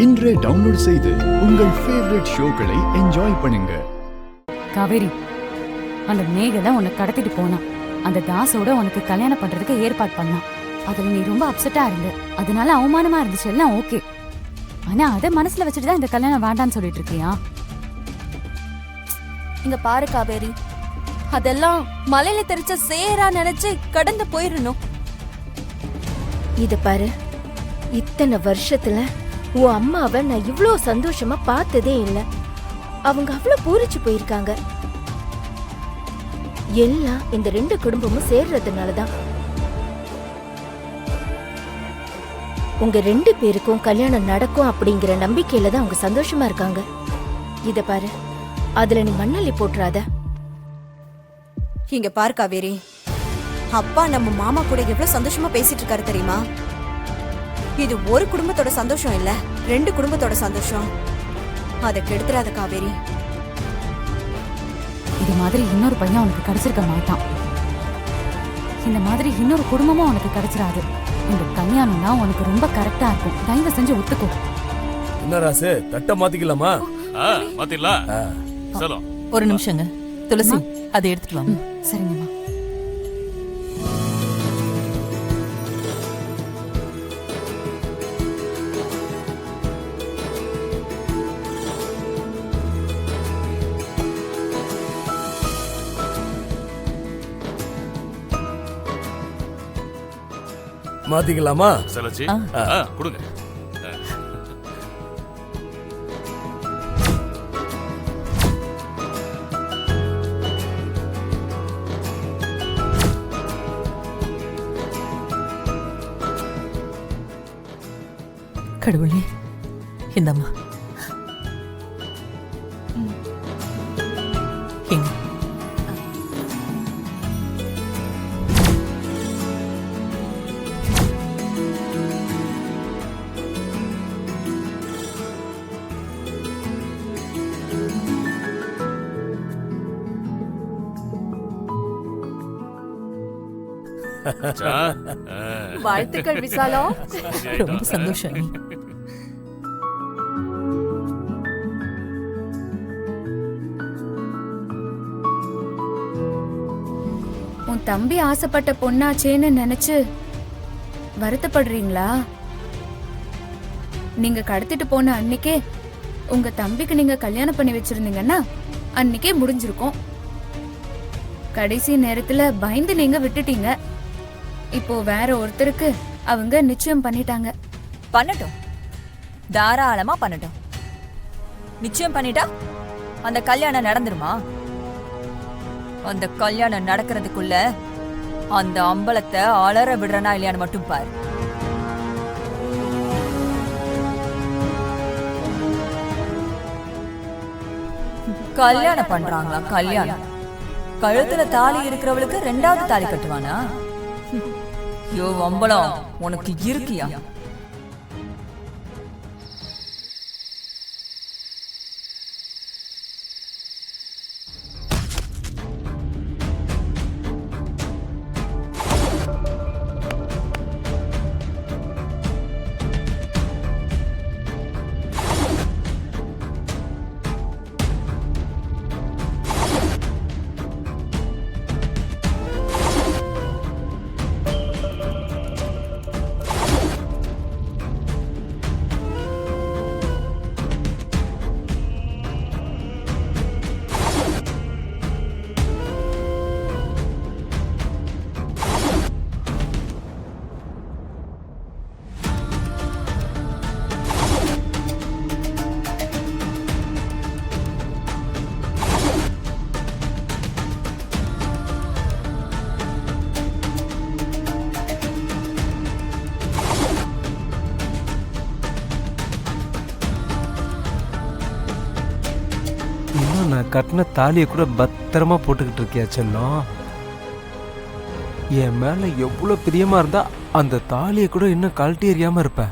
இன்றே டவுன்லோட் செய்து உங்கள் ஃபேவரட் ஷோக்களை என்ஜாய் பண்ணுங்க. காவேரி, அந்த மேகலை உன்னை கடத்திட்டு போனான். அந்த தாசோட உனக்கு கல்யாணம் பண்றதுக்கு ஏற்பாடு பண்ணான். அதுல நீ ரொம்ப அப்செட்டா இருந்த, அதனால அவமானமா இருந்துச்சு, எல்லாம் ஓகே. ஆனா அதை மனசுல வச்சுட்டு தான் இந்த கல்யாணம் வேண்டான்னு சொல்லிட்டு இருக்கியா? இங்க பாரு காவேரி, அதெல்லாம் மலையில தெரிச்ச சேரா நினைச்சு கடந்து போயிடணும். இத பாரு, இத்தனை வருஷத்துல உன் அம்மாவை நான் இவ்ளோ சந்தோஷமா பார்த்ததே இல்ல. அவங்க அவ்வளவு பூரிச்சு போயிருக்காங்க. எல்லாம் இந்த ரெண்டு குடும்பமும் சேர்றதுனாலதான். உங்க ரெண்டு பேருக்கும் கல்யாணம் நடக்கும் அப்படிங்கிற நம்பிக்கையில தான் அவங்க சந்தோஷமா இருக்காங்க. இத பாரு, அதுல நீ மண்ணள்ளி போட்டுறாத. இங்க பாரு காவேரி, அப்பா நம்ம மாமா கூட எவ்வளவு சந்தோஷமா பேசிட்டு இருக்காரு தெரியுமா? இது ஒரு குடும்பத்தோட சந்தோஷம் இல்ல, ரெண்டு குடும்பத்தோட சந்தோஷம். அதை கெடுத்துறாத காவேரி. இது மாதிரி இன்னொரு பையன் உனக்கு கிடைச்சிருக்க மாட்டான். இந்த மாதிரி இன்னொரு குடும்பமும் உனக்கு கிடைச்சிடாது. இந்த கல்யாணம் தான் உனக்கு ரொம்ப கரெக்டா இருக்கும். தயவு செஞ்சு ஒத்துக்கோ. என்ன ராசு, தட்ட மாத்திக்கலாமா? மாத்திடலாம். சொல்லும் ஒரு நிமிஷங்க துளசி, அதை எடுத்துட்டு வாங்க. சரிங்கம்மா. மாத்திக்கலாமா? செலச்சி கொடுங்க. கடவுளே, இந்தம்மா எங்க வாழ்த்துக்கள் விசாலம். ரொம்ப சந்தோஷம். நீ உன் தம்பி ஆசைப்பட்ட பொண்ணாச்சேன்னு நினைச்சு வருத்தப்படுறீங்களா? நீங்க கடத்திட்டு போன அன்னைக்கே உங்க தம்பிக்கு நீங்க கல்யாணம் பண்ணி வச்சிருந்தீங்கன்னா அன்னைக்கே முடிஞ்சிருக்கும். கடைசி நேரத்துல பயந்து நீங்க விட்டுட்டீங்க. இப்போ வேற ஒருத்தருக்கு அவங்க நிச்சயம் பண்ணிட்டாங்க. பண்ணட்டும், தாராளமா பண்ணட்டும். நிச்சயம் பண்ணிட்டா அந்த கல்யாணம் நடந்துருமா? அந்த கல்யாணம் நடக்கிறதுக்குள்ள அந்த அம்பலத்தை அலற விடுறனா இல்லையான்னு மட்டும் பாரு. கல்யாணம் பண்றாங்களா? கல்யாணம் கழுத்துல தாலி இருக்கிறவளுக்கு ரெண்டாவது தாலி கட்டுவானா? யோ அம்பலம், உனக்கு இருக்கியா? நான் கட்டின தாலியை கூட பத்திரமா போட்டுக்கிட்டு இருக்கியா செல்லம்? என் மேல எவ்வளவு பிரியமா இருந்தா அந்த தாலியை கூட இன்னும் கழட்டி எறியாம இருப்ப.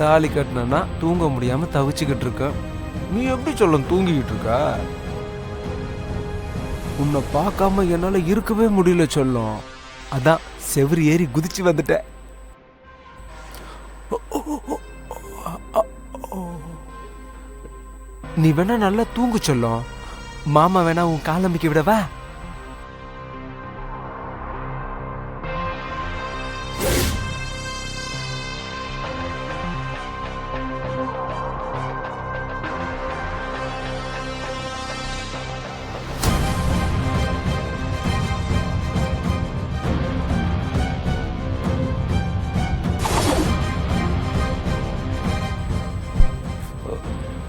தாலி கட்டினா தூங்க முடியாம தவிச்சுக்கிட்டு இருக்க. நீ எப்படி சொல்ல தூங்கிக்கிட்டு இருக்க? உன்னை பார்க்காம என்னால இருக்கவே முடியல சொல்லும். அதான் செவுரு ஏறி குதிச்சு வந்துட்டேன். நீ வேணா நல்லா தூங்கு சொல்லும். மாமா வேணா உன் காலம்பிக்க விடவா?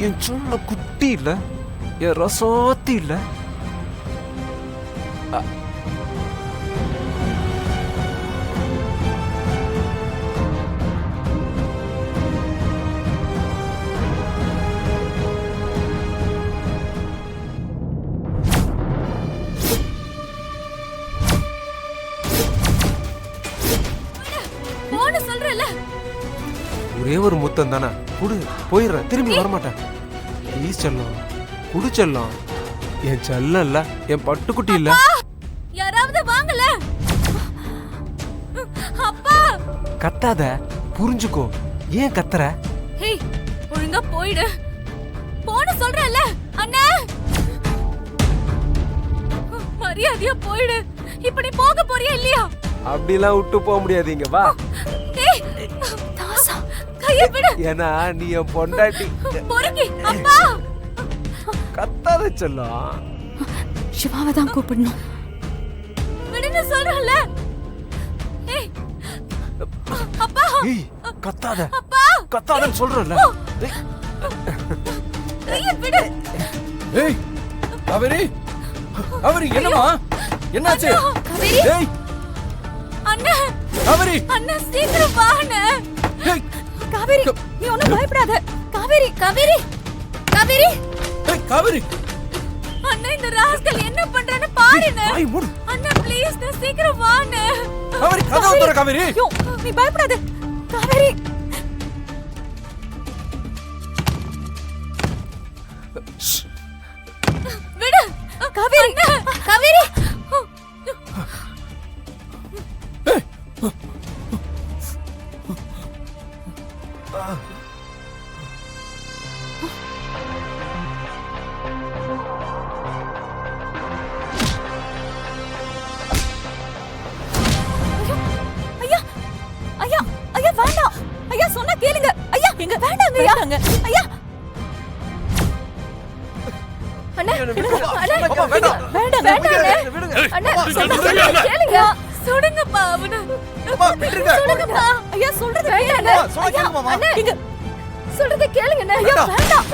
என் சொல்ல குட்டி இல்ல, என் ரசோத்தி இல்ல. போன சொல்றல. ஒரே ஒரு முத்தம் தானே குடு, போயிடுறேன், திரும்பி வரமாட்டேன். ப்ளீஸ் செல்லம், குடு செல்லம். என் செல்லம் இல்ல, என் பட்டுக்குட்டி இல்ல. யாராவது வாங்கல. அப்பா கத்தாத, புரிஞ்சுக்கோ. ஏன் கத்துற? ஹே, ஒழுங்கா போயிடு. போன சொல்றல. அண்ணே, மரியாதையா போயிடு. இப்ப நீ போக போறியா இல்லையா? அப்படிலாம் விட்டு போக முடியாது. இங்க வா. ஏய், தாசா, கையை விடு. ஏன்னா நீ என் பொண்டாட்டி. பொறுக்கி, அப்பா. கத்தாத செல்லம். சிவாவை தான் கூப்பிடணும். விடுன்னு சொல்றல. ஏய், அப்பா. ஏய், கத்தாத. அப்பா, கத்தாதன்னு சொல்றல. கையை விடு. ஏய் காவேரி, காவேரி என்னம்மா, என்னாச்சு? காவேரி. ஏய் அண்ணா, காவேரி, அண்ணா சீக்கிரம் வா அண்ணா. ஏய் காவேரி, நீ ஒண்ணும் பயப்படாத. காவேரி, காவேரி, காவேரி. ஏய் காவேரி, அண்ணா இந்த ராஸ்கல் என்ன பண்றான்னு பாருங்க. வாய் மூடு. அண்ணா ப்ளீஸ், நான் சீக்கிரம் வா அண்ணா. காவேரி கதவு திற காவேரி. ஐயோ, நீ பயப்படாத. காவேரி, விடு. காவேரி, காவேரி. ஐயா, ஐயா, ஐயா வேண்டாம். ஐயா சொன்னா கேளுங்க. ஐயா எங்க வேண்டாங்க. ஐயா, ஐயா அண்ணா, அம்மா வேண்டாம். வேண்டாங்க. விடுங்க. அண்ணா, ஏய், சொல்றத சொல்றத கேளுங்க. சுடுங்கப்பா அவன. அம்மா விட்டுருங்க. சொல்லுங்கப்பா. ஐயா சொல்றது கேளுங்க. அம்மா, சொல்ல கேளுங்கம்மா. அண்ணா, இங்க சொல்றத கேளுங்க. அண்ணா, ஐயா வேண்டாம்.